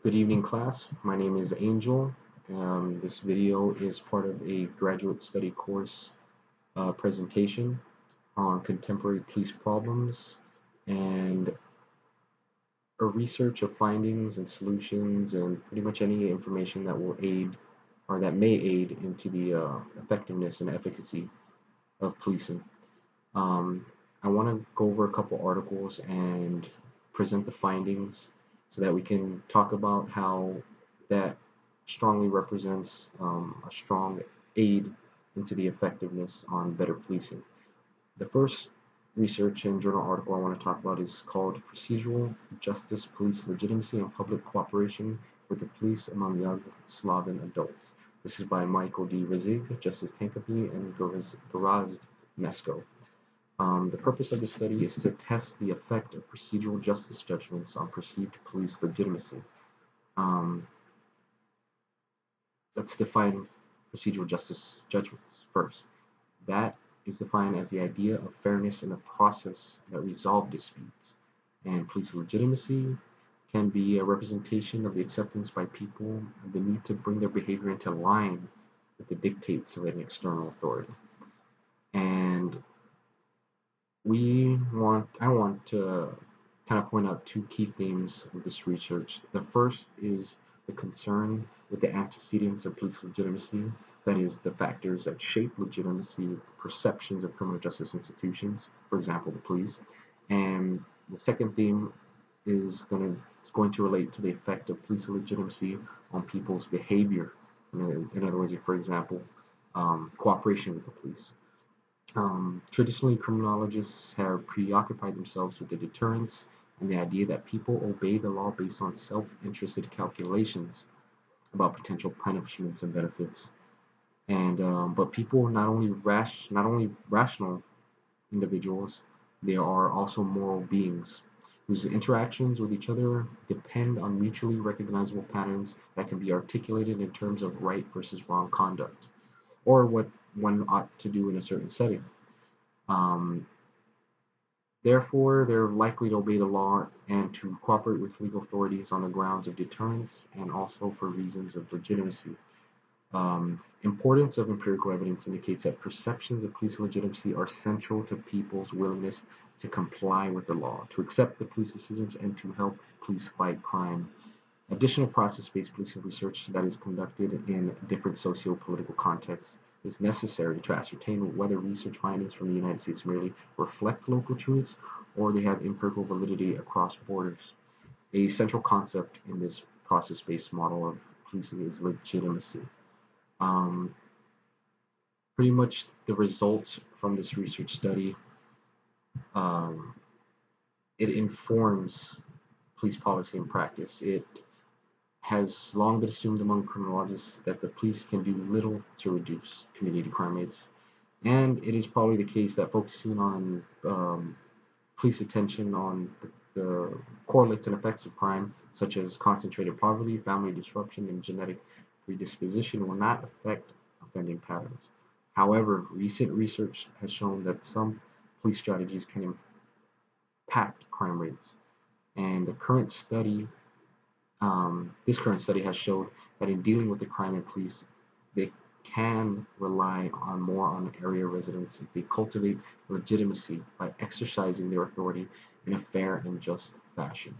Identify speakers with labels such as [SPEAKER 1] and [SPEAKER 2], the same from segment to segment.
[SPEAKER 1] Good evening, class. My name is Angel. This video is part of a graduate study course presentation on contemporary police problems and a research of findings and solutions and pretty much any information that will aid or that may aid into the effectiveness and efficacy of policing. Um, I want to go over a couple articles and present the findings so that we can talk about how that strongly represents a strong aid into the effectiveness on better policing. The first research and journal article I want to talk about is called Procedural Justice, Police Legitimacy, and Public Cooperation with the Police Among Young Slavic Adults. This is by Michael D. Rizig, Justice Tankapi, and Gorazd Mesko. The purpose of the study is to test the effect of procedural justice judgments on perceived police legitimacy. Um, let's define procedural justice judgments first. That is defined as the idea of fairness in a process that resolves disputes. And police legitimacy can be a representation of the acceptance by people of the need to bring their behavior into line with the dictates of an external authority. And I want to kind of point out two key themes of this research. The first is the concern with the antecedents of police legitimacy, that is, the factors that shape legitimacy perceptions of criminal justice institutions, for example, the police. And the second theme is going to relate to the effect of police legitimacy on people's behavior. In other words, for example, cooperation with the police. Traditionally, criminologists have preoccupied themselves with the deterrence and the idea that people obey the law based on self-interested calculations about potential punishments and benefits. And but people are not only rational individuals, they are also moral beings whose interactions with each other depend on mutually recognizable patterns that can be articulated in terms of right versus wrong conduct, or what one ought to do in a certain setting. Um, Therefore, they're likely to obey the law and to cooperate with legal authorities on the grounds of deterrence and also for reasons of legitimacy. Importance of empirical evidence indicates that perceptions of police legitimacy are central to people's willingness to comply with the law, to accept the police decisions, and to help police fight crime. Additional process-based policing research that is conducted in different socio-political contexts is necessary to ascertain whether research findings from the United States merely reflect local truths or they have empirical validity across borders. A central concept in this process-based model of policing is legitimacy. Um, Pretty much the results from this research study, um, it informs police policy and practice. It has long been assumed among criminologists that the police can do little to reduce community crime rates. And it is probably the case that focusing on police attention on the correlates and effects of crime, such as concentrated poverty, family disruption, and genetic predisposition, will not affect offending patterns. However, recent research has shown that some police strategies can impact crime rates. And this current study has showed that in dealing with the crime and police, they can rely on more on area residents if they cultivate legitimacy by exercising their authority in a fair and just fashion.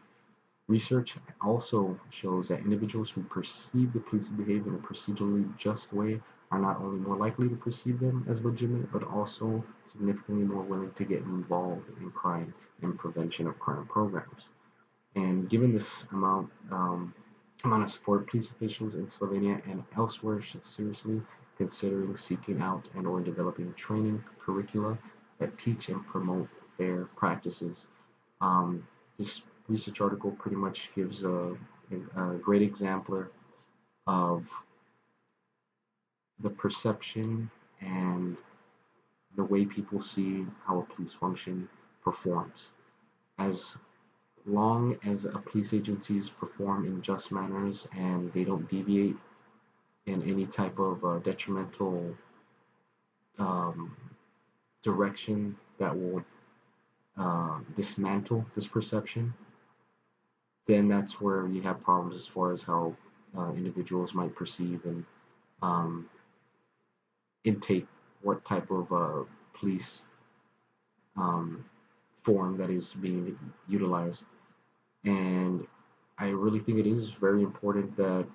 [SPEAKER 1] Research also shows that individuals who perceive the police behave in a procedurally just way are not only more likely to perceive them as legitimate, but also significantly more willing to get involved in crime and prevention of crime programs. And given this amount of support, police officials in Slovenia and elsewhere should seriously considering seeking out and or developing training curricula that teach and promote fair practices. This research article pretty much gives a great exemplar of the perception and the way people see how a police function performs. As long as a police agencies perform in just manners and they don't deviate in any type of detrimental um, direction that will dismantle this perception, then that's where you have problems as far as how individuals might perceive and um, intake what type of police um, form that is being utilized. And I really think it is very important that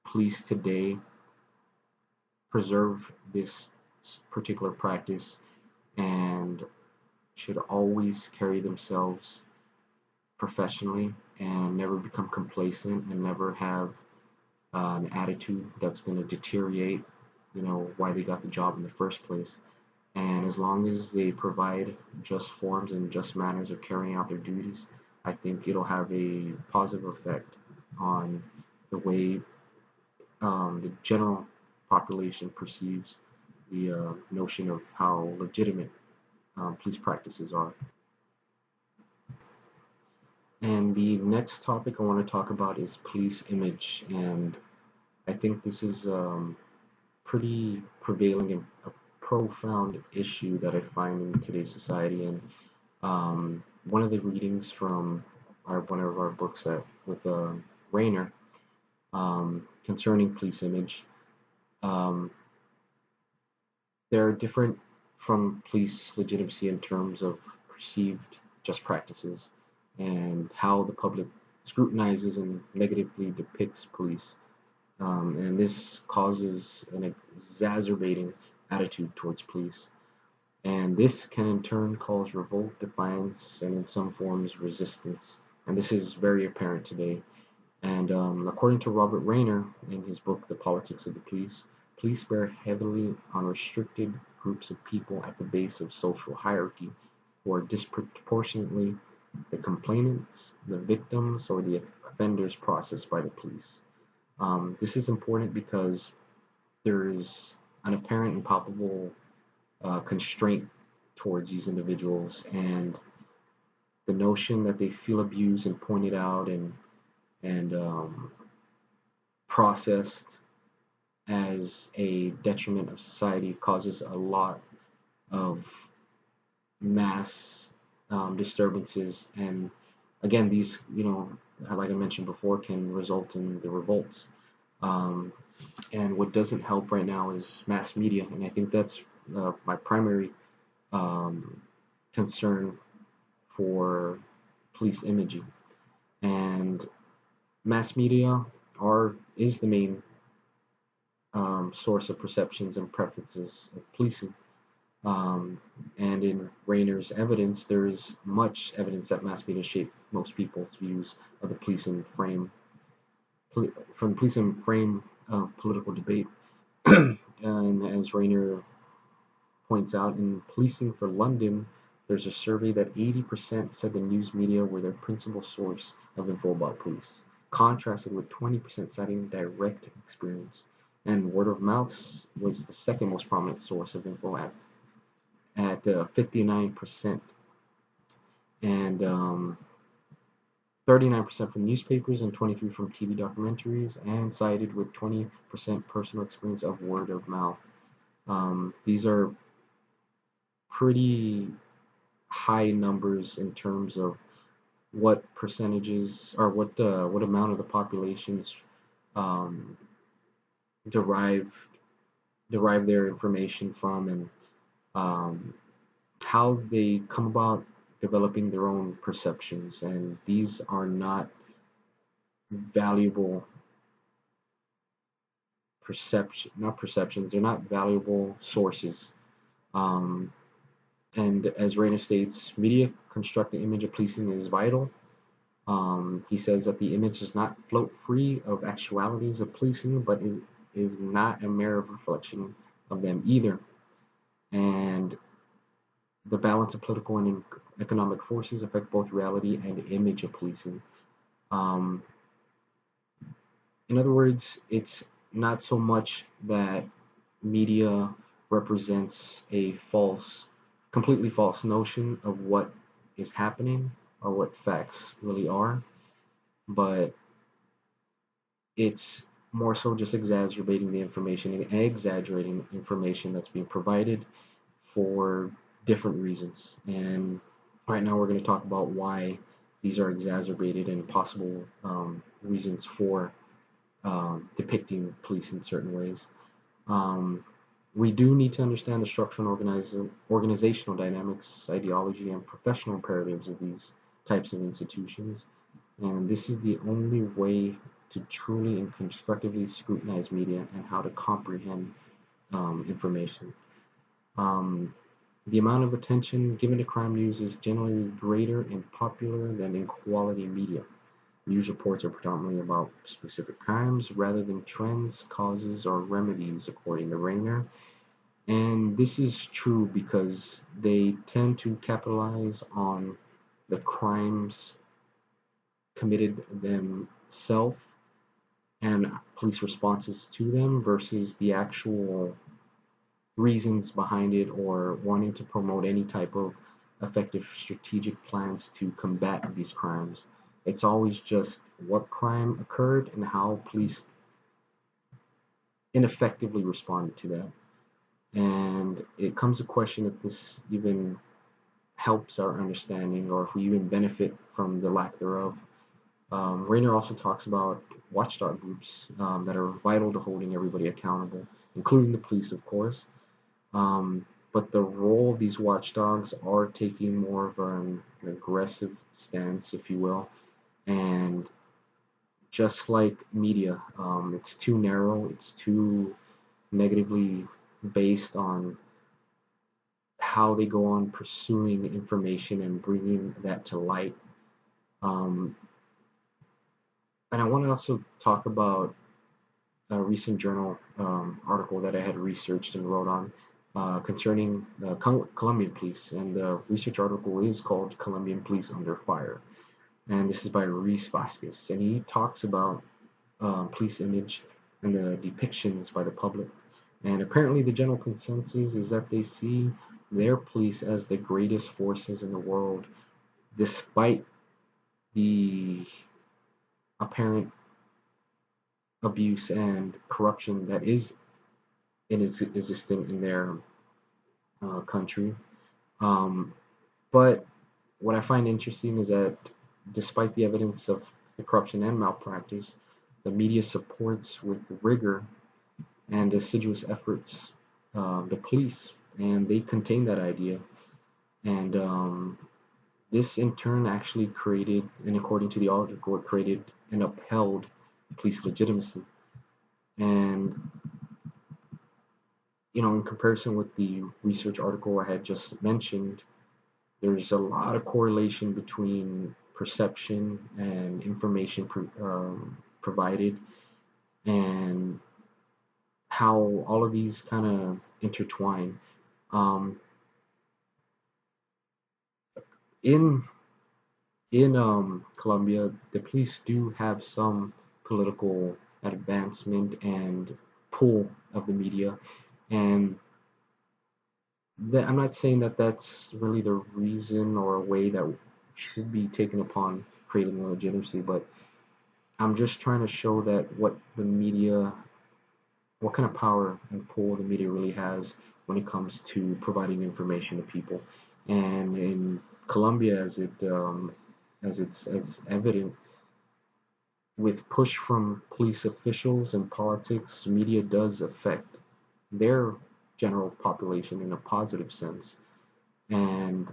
[SPEAKER 1] police today preserve this particular practice and should always carry themselves professionally and never become complacent and never have an attitude that's going to deteriorate, why they got the job in the first place. And as long as they provide just forms and just manners of carrying out their duties, I think it'll have a positive effect on the way the general population perceives the notion of how legitimate police practices are. And the next topic I want to talk about is police image. And I think this is pretty prevailing and a profound issue that I find in today's society. And one of the readings from one of our books with Rayner concerning police image, um, there are different from police legitimacy in terms of perceived just practices and how the public scrutinizes and negatively depicts police. And this causes an exacerbating attitude towards police. And this can in turn cause revolt, defiance, and in some forms resistance. And this is very apparent today. And according to Robert Rayner in his book, The Politics of the Police, police bear heavily on restricted groups of people at the base of social hierarchy who are disproportionately the complainants, the victims, or the offenders processed by the police. This is important because there is an apparent and palpable constraint towards these individuals, and the notion that they feel abused and pointed out and processed as a detriment of society causes a lot of mass disturbances. And again, these, like I mentioned before, can result in the revolts. Um, and what doesn't help right now is mass media, and I think that's my primary um, concern for police imaging. And mass media is the main source of perceptions and preferences of policing. And in Rayner's evidence, there is much evidence that mass media shape most people's views of the policing frame, from the policing frame of political debate. And as Rayner points out, in Policing for London, there's a survey that 80% said the news media were their principal source of info about police, contrasted with 20% citing direct experience. And word of mouth was the second most prominent source of info at 59%, and 39% from newspapers and 23% from TV documentaries, and cited with 20% personal experience of word of mouth. These are pretty high numbers in terms of what percentages or what amount of the populations um, derive their information from, and um, how they come about developing their own perceptions. And these are not valuable perceptions, they're not valuable sources. um, and as Rayner states, media construct the image of policing is vital. He says that the image does not float free of actualities of policing, but is not a mere reflection of them either. And the balance of political and economic forces affect both reality and image of policing. Um, in other words, it's not so much that media represents a completely false notion of what is happening or what facts really are, but it's more so just exacerbating the information and exaggerating information that's being provided for different reasons. And right now we're going to talk about why these are exacerbated and possible reasons for depicting police in certain ways. Um, we do need to understand the structural and organizational dynamics, ideology, and professional imperatives of these types of institutions. And this is the only way to truly and constructively scrutinize media and how to comprehend information. Um, the amount of attention given to crime news is generally greater in popular than in quality media. News reports are predominantly about specific crimes rather than trends, causes, or remedies, according to Rayner. And this is true because they tend to capitalize on the crimes committed themselves and police responses to them versus the actual reasons behind it or wanting to promote any type of effective strategic plans to combat these crimes. It's always just what crime occurred and how police ineffectively responded to that. And it comes to question if this even helps our understanding or if we even benefit from the lack thereof. Rayner also talks about watchdog groups that are vital to holding everybody accountable, including the police, of course. But the role of these watchdogs are taking more of an aggressive stance, if you will. And just like media, it's too narrow, it's too negatively based on how they go on pursuing information and bringing that to light. Um, and I want to also talk about a recent journal article that I had researched and wrote on concerning Colombian police. And the research article is called Colombian Police Under Fire. And this is by Ruiz Vasquez. And he talks about police image and the depictions by the public. And apparently, the general consensus is that they see their police as the greatest forces in the world, despite the apparent abuse and corruption that is existent in their country. Um, but what I find interesting is that despite the evidence of the corruption and malpractice, the media supports with rigor and assiduous efforts the police, and they contain that idea. And this in turn actually created, and according to the article, it created and upheld police legitimacy. And in comparison with the research article I had just mentioned, there's a lot of correlation between perception and information provided and how all of these kind of intertwine. Um, in Colombia, the police do have some political advancement and pull of the media, and I'm not saying that that's really the reason or a way that should be taken upon creating legitimacy, but I'm just trying to show that what kind of power and pull the media really has when it comes to providing information to people. And in Colombia, as it's evident, with push from police officials and politics, media does affect their general population in a positive sense. And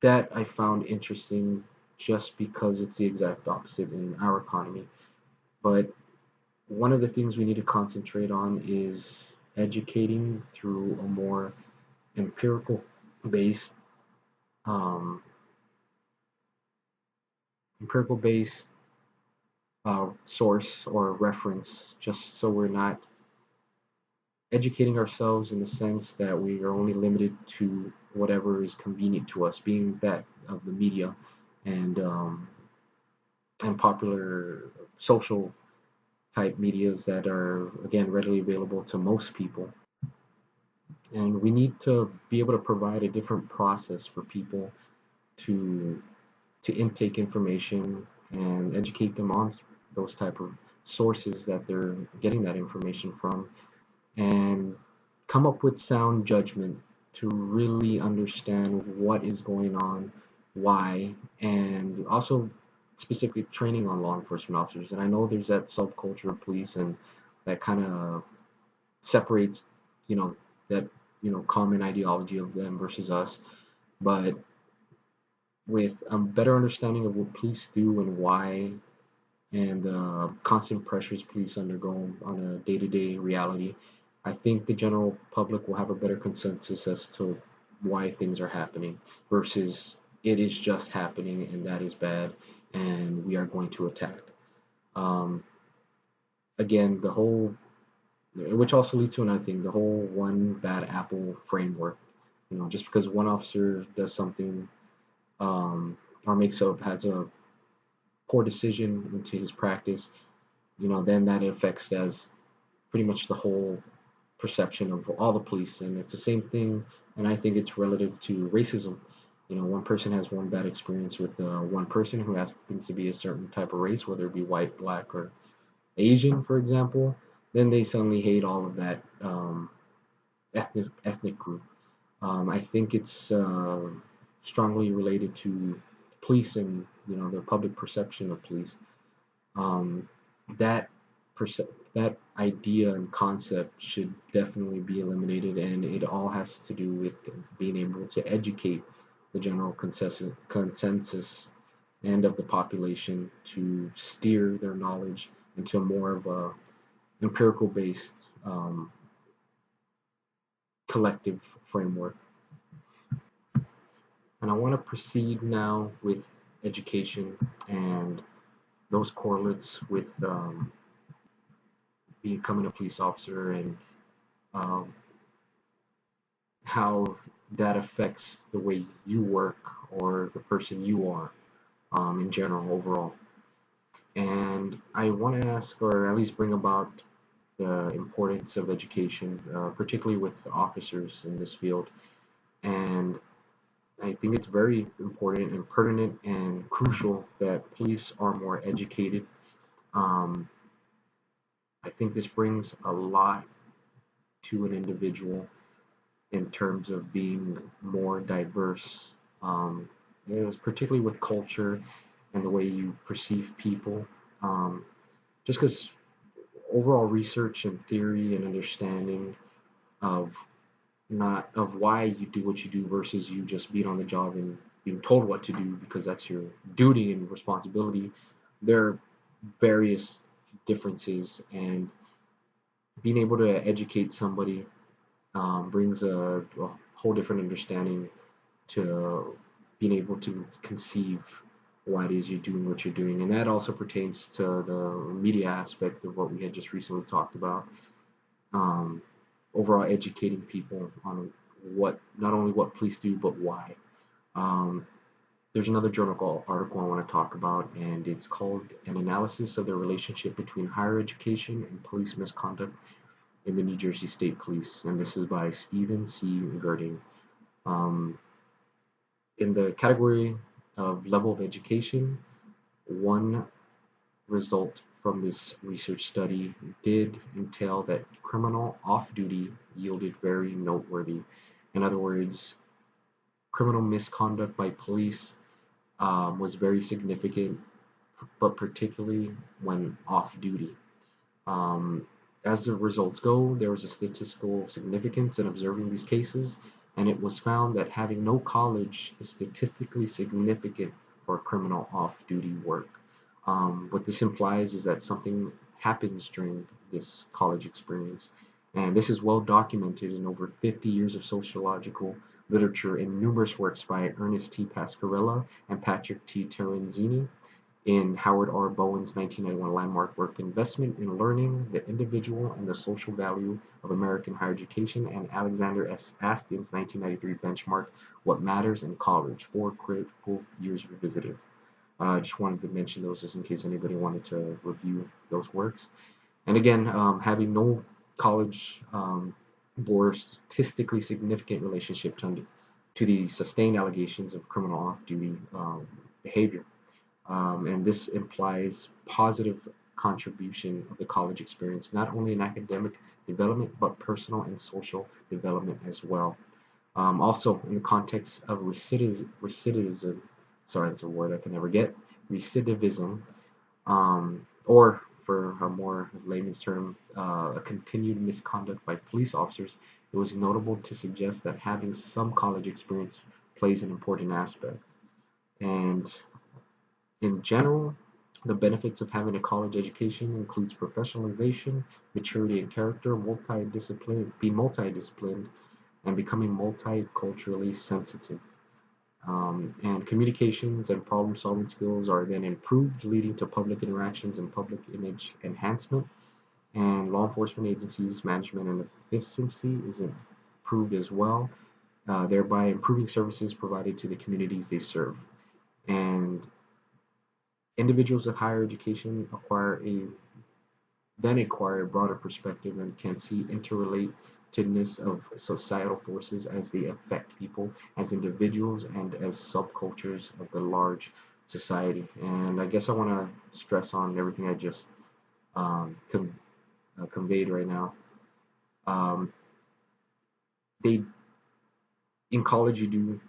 [SPEAKER 1] that I found interesting just because it's the exact opposite in our economy. But one of the things we need to concentrate on is educating through a more empirical based um, empirical based source or reference, just so we're not educating ourselves in the sense that we are only limited to whatever is convenient to us, being that of the media and popular social type medias that are again readily available to most people. And we need to be able to provide a different process for people to intake information and educate them on those type of sources that they're getting that information from, and come up with sound judgment to really understand what is going on why, and also specifically training on law enforcement officers. And I know there's that subculture of police, and that kind of separates, you know, that common ideology of them versus us. But with a better understanding of what police do and why, and the constant pressures police undergo on a day-to-day reality, I think the general public will have a better consensus as to why things are happening versus it is just happening and that is bad and we are going to attack. Um, Again, the whole, which also leads to another thing, the whole one bad apple framework. Just because one officer does something, or has a poor decision into his practice, then that affects as pretty much the whole perception of all the police. And it's the same thing, and I think it's relative to racism. One person has one bad experience with one person who happens to be a certain type of race, whether it be white, black, or Asian, for example, then they suddenly hate all of that ethnic group. I think it's strongly related to police and the public perception of police. Um, that that idea and concept should definitely be eliminated, and it all has to do with being able to educate the general consensus and of the population to steer their knowledge into more of a empirical based collective framework. And I want to proceed now with education and those correlates with becoming a police officer and um, how that affects the way you work or the person you are in general overall. And I want to ask, or at least bring about the importance of education, particularly with officers in this field. And I think it's very important and pertinent and crucial that police are more educated. Um, I think this brings a lot to an individual in terms of being more diverse, particularly with culture and the way you perceive people. Um, just because overall research and theory and understanding of not of why you do what you do versus you just being on the job and being told what to do because that's your duty and responsibility. There are various differences, and being able to educate somebody brings a whole different understanding to being able to conceive why it is you're doing what you're doing. And that also pertains to the media aspect of what we had just recently talked about. Um, Overall, educating people on what not only what police do, but why. Um, there's another journal article I want to talk about, and it's called An Analysis of the Relationship Between Higher Education and Police Misconduct in the New Jersey State Police. And this is by Stephen C. Girding. Um, in the category of level of education, one result from this research study did entail that criminal off-duty yielded very noteworthy. In other words, criminal misconduct by police was very significant, but particularly when off-duty. Um, as the results go, there was a statistical significance in observing these cases, and it was found that having no college is statistically significant for criminal off-duty work. What this implies is that something happens during this college experience, and this is well documented in over 50 years of sociological literature in numerous works by Ernest T. Pascarella and Patrick T. Terenzini in Howard R. Bowen's 1991 landmark work Investment in Learning, the Individual and the Social Value of American Higher Education, and Alexander S. Astin's 1993 benchmark What Matters in College, Four Critical Years Revisited. I just wanted to mention those just in case anybody wanted to review those works. And again, having no college bore a statistically significant relationship to the sustained allegations of criminal off-duty behavior. And this implies positive contribution of the college experience, not only in academic development, but personal and social development as well. Also, in the context of recidivism, sorry, that's a word I can never get, recidivism, or for a more layman's term, a continued misconduct by police officers, it was notable to suggest that having some college experience plays an important aspect. And in general, the benefits of having a college education includes professionalization, maturity and character, multidisciplined, and becoming multiculturally sensitive. And communications and problem-solving skills are then improved, leading to public interactions and public image enhancement. And law enforcement agencies' management and efficiency is improved as well, thereby improving services provided to the communities they serve. And individuals with higher education acquire a broader perspective and can see interrelatedness of societal forces as they affect people as individuals and as subcultures of the large society. And I guess I want to stress on everything I just conveyed right now. Um, they in college you do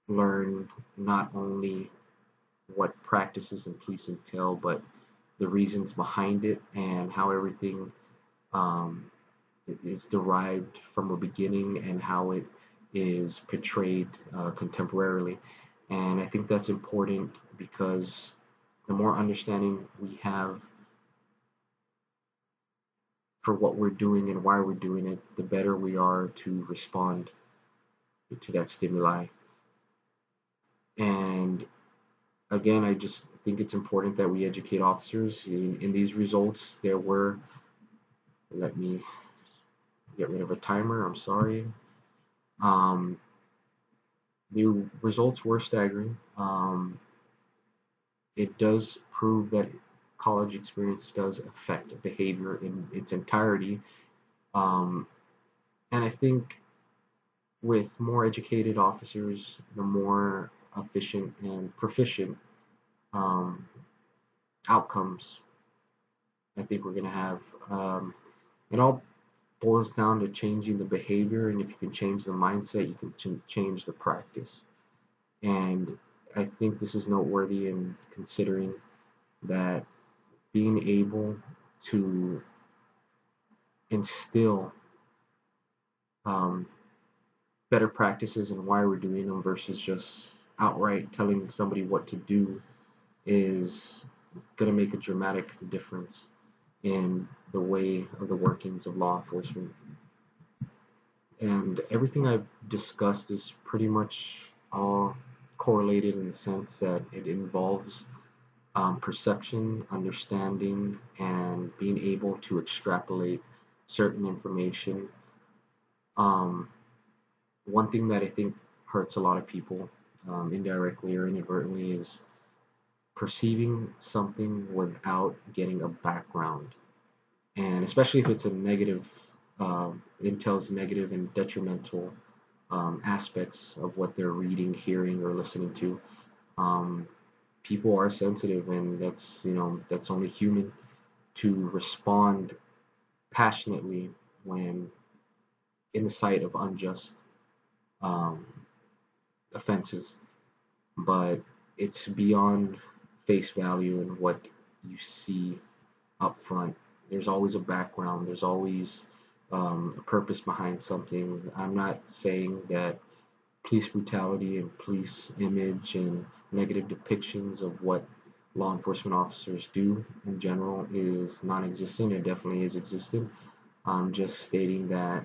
[SPEAKER 1] learn not only what practices and police entail, but the reasons behind it and how everything um, is derived from a beginning and how it is portrayed contemporarily. And I think that's important because the more understanding we have for what we're doing and why we're doing it, the better we are to respond to that stimuli. And again, I just think it's important that we educate officers. In these results, there were, let me get rid of a timer, I'm sorry. Um, the results were staggering. It does prove that college experience does affect behavior in its entirety. Um, and I think with more educated officers, the more efficient and proficient um, outcomes I think we're going to have. It all boils down to changing the behavior, and if you can change the mindset, you can change the practice. And I think this is noteworthy in considering that being able to instill um, better practices and why we're doing them versus just outright telling somebody what to do is going to make a dramatic difference in the way of the workings of law enforcement. And everything I've discussed is pretty much all correlated in the sense that it involves perception, understanding, and being able to extrapolate certain information. Um, One thing that I think hurts a lot of people, indirectly or inadvertently, is perceiving something without getting a background. And especially if it's a negative, entails negative and detrimental aspects of what they're reading, hearing, or listening to. Um, People are sensitive, and that's only human to respond passionately when in the sight of unjust um, offenses. But it's beyond face value and what you see up front. There's always a background. There's always a purpose behind something. I'm not saying that police brutality and police image and negative depictions of what law enforcement officers do in general is non-existent. It definitely is existent. I'm just stating that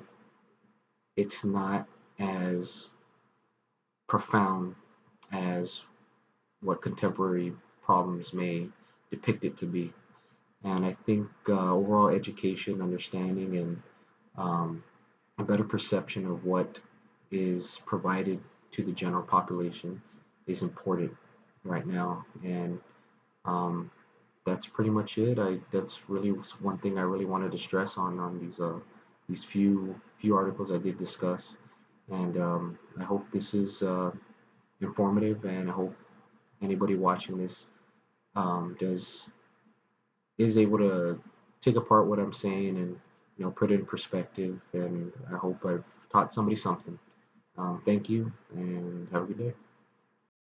[SPEAKER 1] it's not as profound as what contemporary problems may depict it to be. And I think overall education, understanding, and a better perception of what is provided to the general population is important right now. And um, that's pretty much it. That's really one thing I really wanted to stress on these few articles I did discuss. And I hope this is informative, and I hope anybody watching this does is able to take apart what I'm saying and put it in perspective. And I hope I've taught somebody something. Thank you, and have a good day.